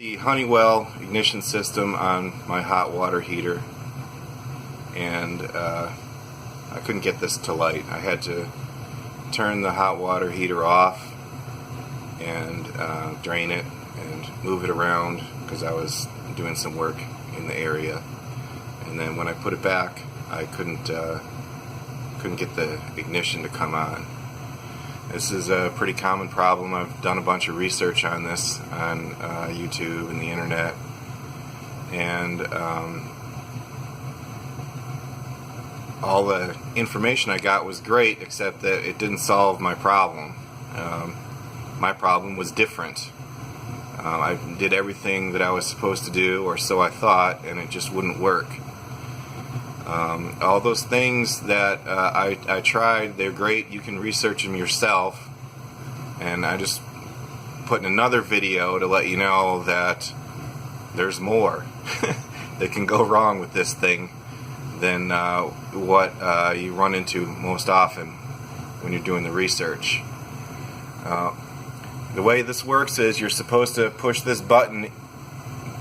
The Honeywell ignition system on my hot water heater, and I couldn't get this to light. I had to turn the hot water heater off and drain it and move it around because I was doing some work in the area, and then when I put it back I couldn't get the ignition to come on. This is a pretty common problem. I've done a bunch of research on this on YouTube and the internet, and all the information I got was great, except that it didn't solve my problem. My problem was different. I did everything that I was supposed to do, or so I thought, and it just wouldn't work. All those things that I tried, they're great. You can research them yourself, and I just put in another video to let you know that there's more that can go wrong with this thing than what you run into most often when you're doing the research. The way this works is you're supposed to push this button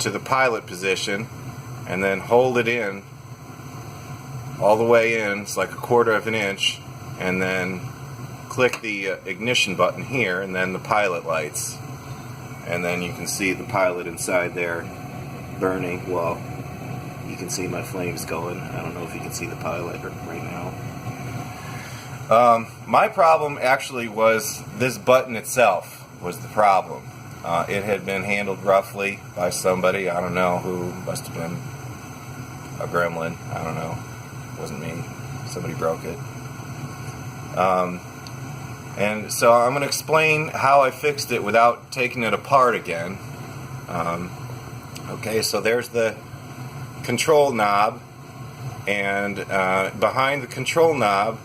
to the pilot position and then hold it in all the way in. It's like 1/4 of an inch, and then click the ignition button here, and then the pilot lights, and then you can see the pilot inside there burning. Well, you can see my flames going. I don't know if you can see the pilot right now. My problem actually was this button itself was the problem. It had been handled roughly by somebody, I don't know who, must have been a gremlin, I don't know. It wasn't me. Somebody broke it. And so I'm going to explain how I fixed it without taking it apart again. Okay, so there's the control knob, and behind the control knob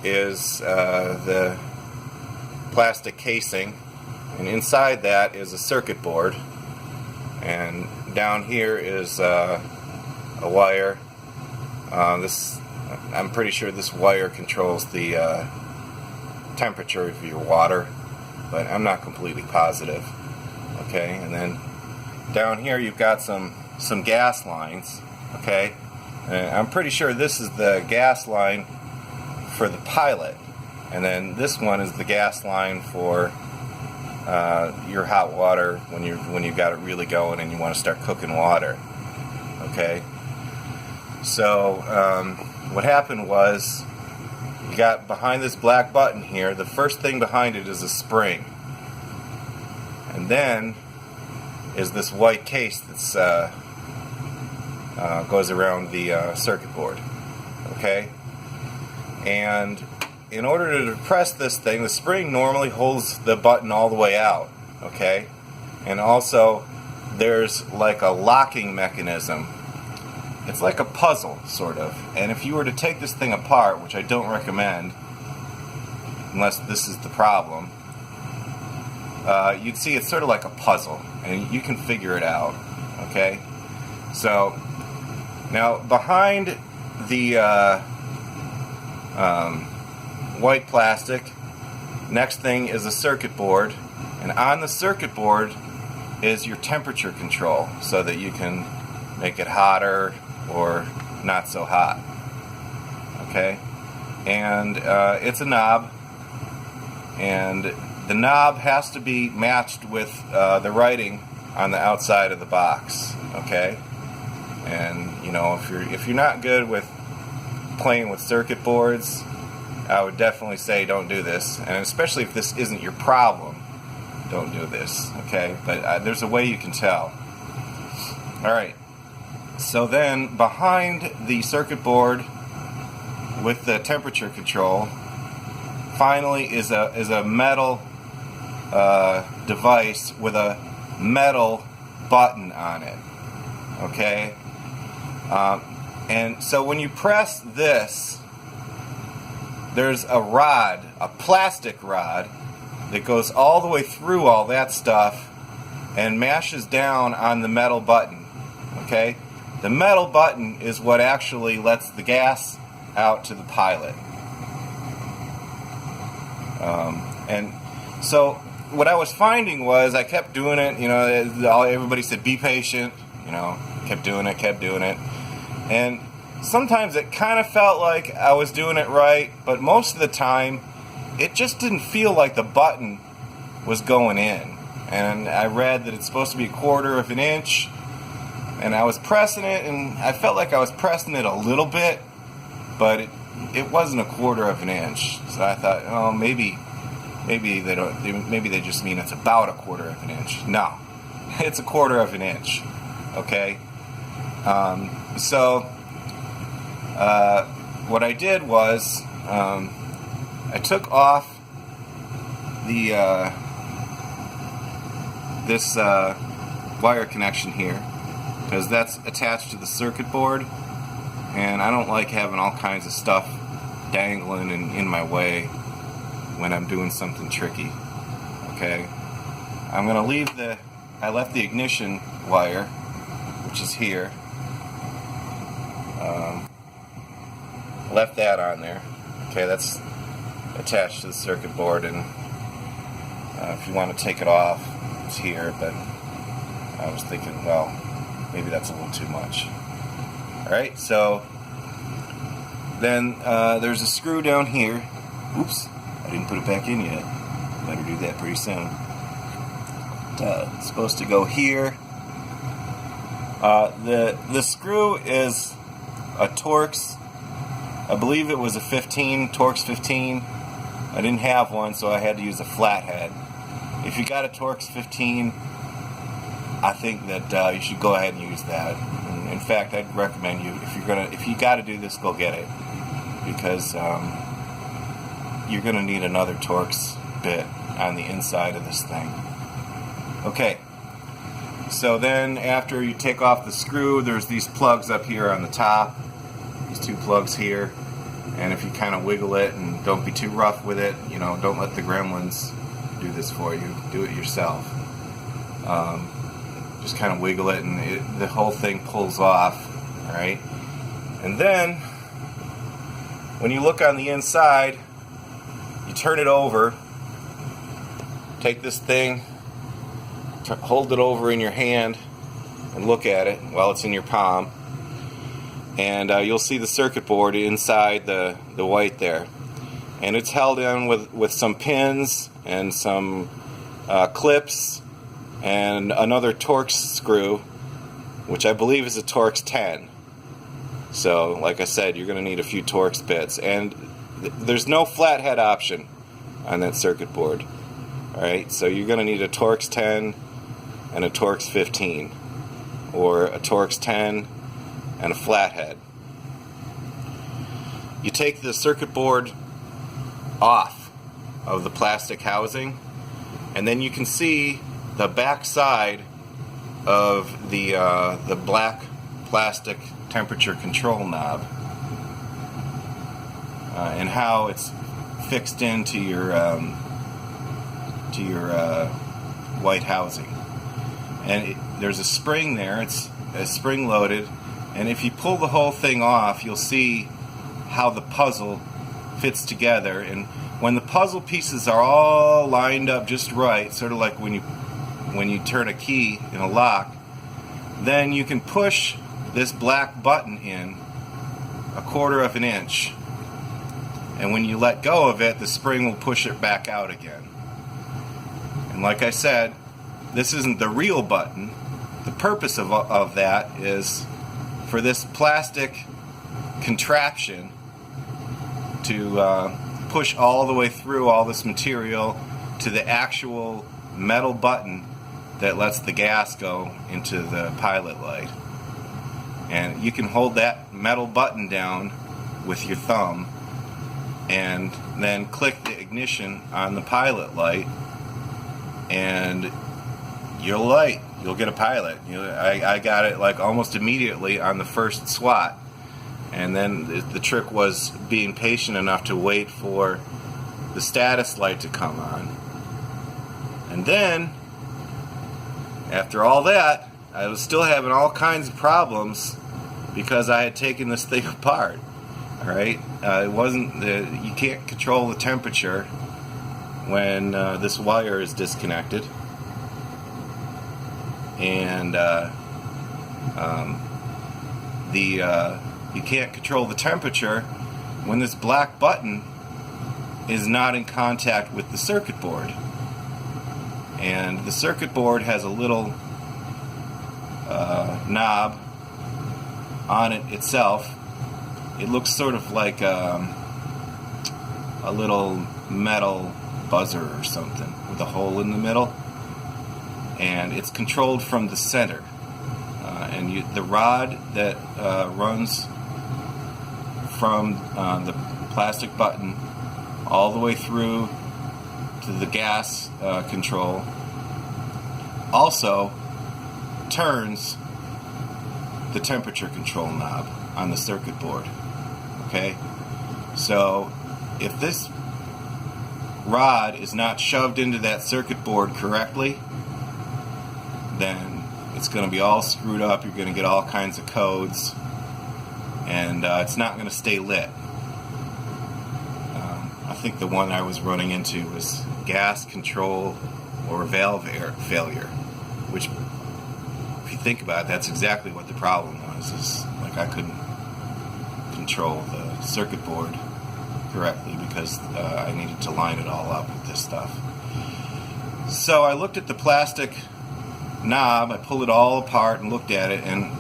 is the plastic casing, and inside that is a circuit board, and down here is a wire. I'm pretty sure this wire controls the temperature of your water, but I'm not completely positive. Okay, and then down here you've got some gas lines. Okay, and I'm pretty sure this is the gas line for the pilot, and then this one is the gas line for your hot water when you've got it really going and you want to start cooking water. Okay. So what happened was, you got behind this black button here, the first thing behind it is a spring, and then is this white case that's goes around the circuit board. Okay, and in order to depress this thing, the spring normally holds the button all the way out. Okay, and also there's like a locking mechanism. It's like a puzzle, sort of. And if you were to take this thing apart, which I don't recommend, unless this is the problem, you'd see it's sort of like a puzzle, and you can figure it out. Okay? So, now behind the white plastic, next thing is a circuit board, and on the circuit board is your temperature control, so that you can make it hotter or not so hot. Okay, and it's a knob, and the knob has to be matched with the writing on the outside of the box. Okay, and you know, if you're not good with playing with circuit boards, I would definitely say don't do this, and especially if this isn't your problem, don't do this. Okay, but there's a way you can tell. All right. So then, behind the circuit board with the temperature control, finally is a metal device with a metal button on it. Okay, and so when you press this, there's a rod, a plastic rod, that goes all the way through all that stuff and mashes down on the metal button. Okay. The metal button is what actually lets the gas out to the pilot. And so what I was finding was I kept doing it, everybody said be patient, kept doing it. And sometimes it kind of felt like I was doing it right, but most of the time it just didn't feel like the button was going in. And I read that it's supposed to be 1/4 of an inch, and I was pressing it, and I felt like I was pressing it a little bit, but it wasn't 1/4 of an inch. So I thought, oh, maybe they just mean it's about 1/4 of an inch. No, it's 1/4 of an inch. Okay. So what I did was I took off the this wire connection here, because that's attached to the circuit board, and I don't like having all kinds of stuff dangling in my way when I'm doing something tricky. Okay, I'm gonna leave I left the ignition wire, which is here. Left that on there. Okay, that's attached to the circuit board, and if you want to take it off, it's here, but I was thinking, well, maybe that's a little too much. Alright, so then there's a screw down here. Oops, I didn't put it back in yet. Better do that pretty soon. It's supposed to go here. The screw is a Torx. I believe it was a 15, Torx 15. I didn't have one, so I had to use a flathead. If you got a Torx 15, I think that you should go ahead and use that. And in fact, I'd recommend you, if you got to do this, go get it, because you're gonna need another Torx bit on the inside of this thing. Okay. So then, after you take off the screw, there's these plugs up here on the top. These 2 plugs here, and if you kind of wiggle it and don't be too rough with it, don't let the gremlins do this for you. Do it yourself. Just kind of wiggle it, and the whole thing pulls off. All right, and then when you look on the inside, you turn it over. Take this thing, hold it over in your hand, and look at it while it's in your palm. And you'll see the circuit board inside the white there, and it's held in with some pins and some clips and another Torx screw, which I believe is a Torx 10. So like I said, you're going to need a few Torx bits, and there's no flathead option on that circuit board. Alright, so you're going to need a Torx 10 and a Torx 15, or a Torx 10 and a flathead. You take the circuit board off of the plastic housing, and then you can see the back side of the black plastic temperature control knob, and how it's fixed into your white housing. And there's a spring there. It's spring loaded, and if you pull the whole thing off, you'll see how the puzzle fits together. And when the puzzle pieces are all lined up just right, sort of like when you turn a key in a lock, then you can push this black button in 1/4 of an inch, and when you let go of it, the spring will push it back out again. And like I said, this isn't the real button. The purpose of that is for this plastic contraption to push all the way through all this material to the actual metal button that lets the gas go into the pilot light. And you can hold that metal button down with your thumb and then click the ignition on the pilot light, and you'll light. You'll get a pilot. I got it like almost immediately on the first swat. And then the trick was being patient enough to wait for the status light to come on. And then, after all that, I was still having all kinds of problems because I had taken this thing apart. Alright? It wasn't you can't control the temperature when this wire is disconnected, and you can't control the temperature when this black button is not in contact with the circuit board. And the circuit board has a little knob on it itself. It looks sort of like a little metal buzzer or something with a hole in the middle, and it's controlled from the center. The rod that runs from the plastic button all the way through to the gas control also turns the temperature control knob on the circuit board. Okay? So if this rod is not shoved into that circuit board correctly, then it's going to be all screwed up. You're going to get all kinds of codes, and it's not going to stay lit. I think the one I was running into was gas control or valve failure, which, if you think about it, that's exactly what the problem was. Is like I couldn't control the circuit board correctly because I needed to line it all up with this stuff. So I looked at the plastic knob, I pulled it all apart and looked at it, and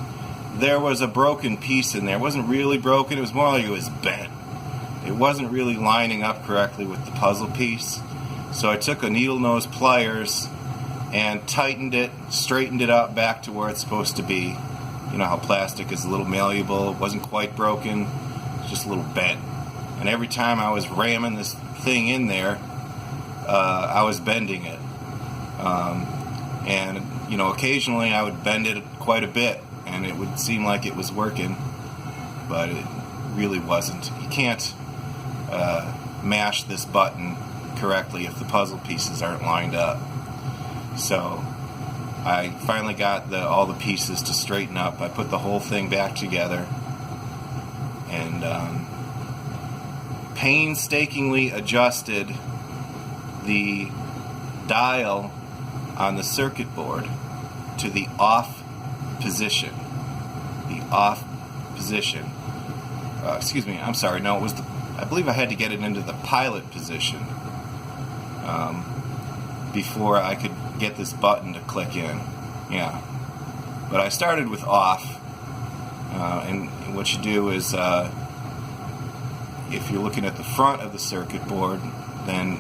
there was a broken piece in there. It wasn't really broken, it was more like it was bent. It wasn't really lining up correctly with the puzzle piece. So I took a needle nose pliers and tightened it, straightened it up back to where it's supposed to be. You know how plastic is a little malleable. It wasn't quite broken, it was just a little bent. And every time I was ramming this thing in there, I was bending it. And you know, occasionally I would bend it quite a bit, and it would seem like it was working, but it really wasn't. You can't mash this button correctly if the puzzle pieces aren't lined up. So I finally got all the pieces to straighten up. I put the whole thing back together and painstakingly adjusted the dial on the circuit board to the off position. The off position. Excuse me, I'm sorry. No, it was I believe I had to get it into the pilot position before I could get this button to click in. Yeah. But I started with off, and what you do is if you're looking at the front of the circuit board, then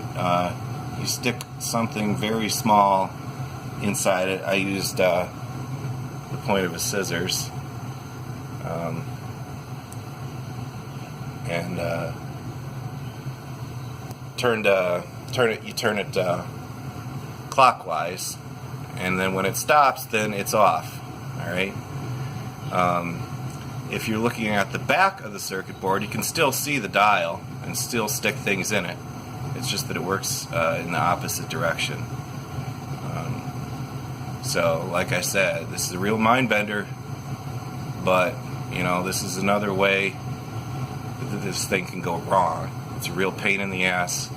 you stick something very small inside it. I used the point of a scissors, and turn it clockwise, and then when it stops, then it's off. All right. If you're looking at the back of the circuit board, you can still see the dial and still stick things in it. It's just that it works in the opposite direction. So, like I said, this is a real mind bender, but you know, this is another way that this thing can go wrong. It's a real pain in the ass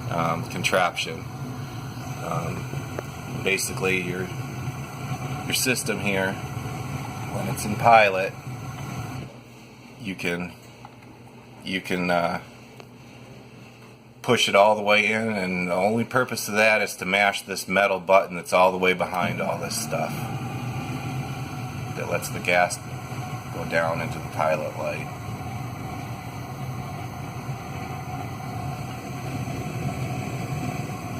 contraption. Basically, your system here, when it's in pilot, you can push it all the way in, and the only purpose of that is to mash this metal button that's all the way behind all this stuff that lets the gas go down into the pilot light.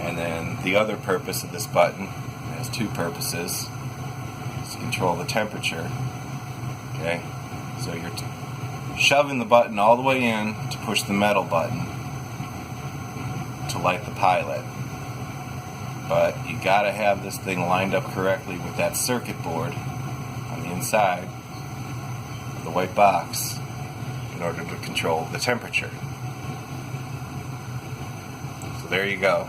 And then the other purpose of this button, it has two purposes, is to control the temperature. Okay, so you're shoving the button all the way in to push the metal button to light the pilot. But you gotta have this thing lined up correctly with that circuit board on the inside of the white box in order to control the temperature. So there you go.